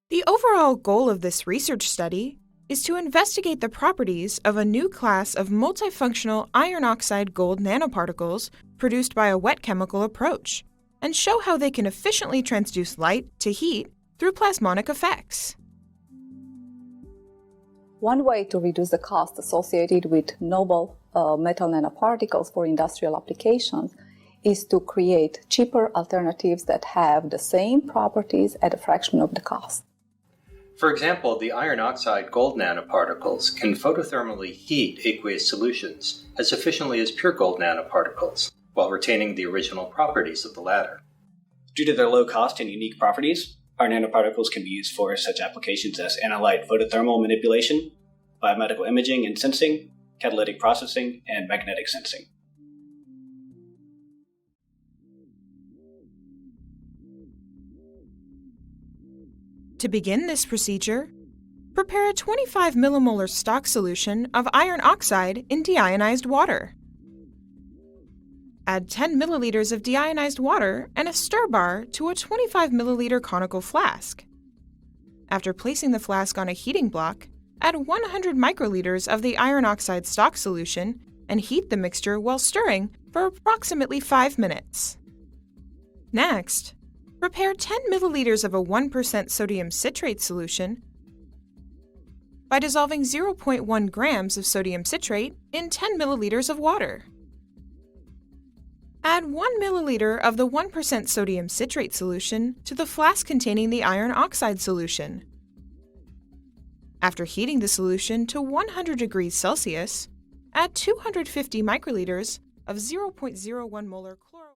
The overall goal of this research study is to investigate the properties of a new class of multifunctional iron oxide gold nanoparticles produced by a wet chemical approach, and show how they can efficiently transduce light to heat through plasmonic effects. One way to reduce the cost associated with novel metal nanoparticles for industrial applications is to create cheaper alternatives that have the same properties at a fraction of the cost. For example, the iron oxide gold nanoparticles can photothermally heat aqueous solutions as efficiently as pure gold nanoparticles, while retaining the original properties of the latter. Due to their low cost and unique properties, our nanoparticles can be used for such applications as analyte photothermal manipulation, biomedical imaging and sensing, catalytic processing, and magnetic sensing. To begin this procedure, prepare a 25 millimolar stock solution of iron oxide in deionized water. Add 10 milliliters of deionized water and a stir bar to a 25 milliliter conical flask. After placing the flask on a heating block, add 100 microliters of the iron oxide stock solution and heat the mixture while stirring for approximately 5 minutes. Next, prepare 10 milliliters of a 1% sodium citrate solution by dissolving 0.1 grams of sodium citrate in 10 milliliters of water. Add 1 milliliter of the 1% sodium citrate solution to the flask containing the iron oxide solution. After heating the solution to 100 degrees Celsius, add 250 microliters of 0.01 molar chloride.